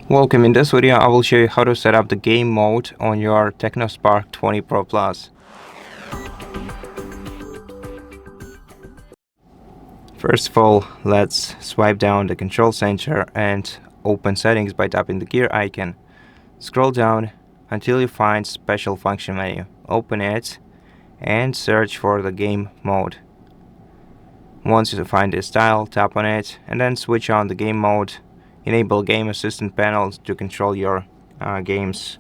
Welcome. In this video, I will show you how to set up the game mode on your TECNO Spark 20 Pro Plus. First of all, let's swipe down the control center and open settings by tapping the gear icon. Scroll down until you find special function menu. Open it and search for the game mode. Once you find this tile, tap on it and then switch on the game mode. Enable game assistant panel to control your games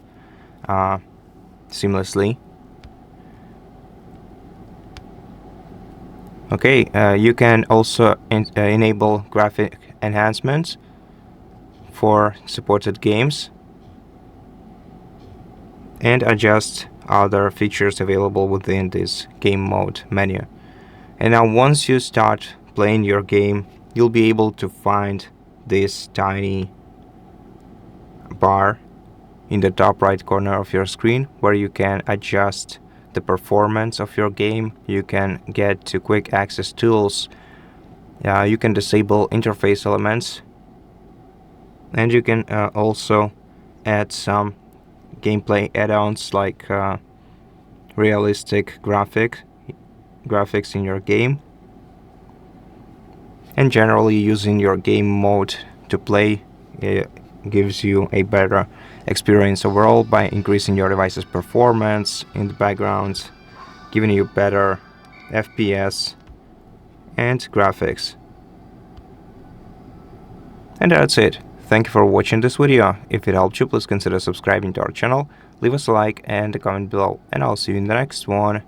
seamlessly. Okay, you can also enable graphic enhancements for supported games and adjust other features available within this game mode menu. And now once you start playing your game, you'll be able to find this tiny bar in the top right corner of your screen where you can adjust the performance of your game. You can get to quick access tools. You can disable interface elements, and you can also add some gameplay add-ons like realistic graphics in your game. And generally, using your game mode to play gives you a better experience overall by increasing your device's performance in the background, giving you better FPS and graphics. And that's it. Thank you for watching this video. If it helped you, please consider subscribing to our channel, leave us a like and a comment below, and I'll see you in the next one.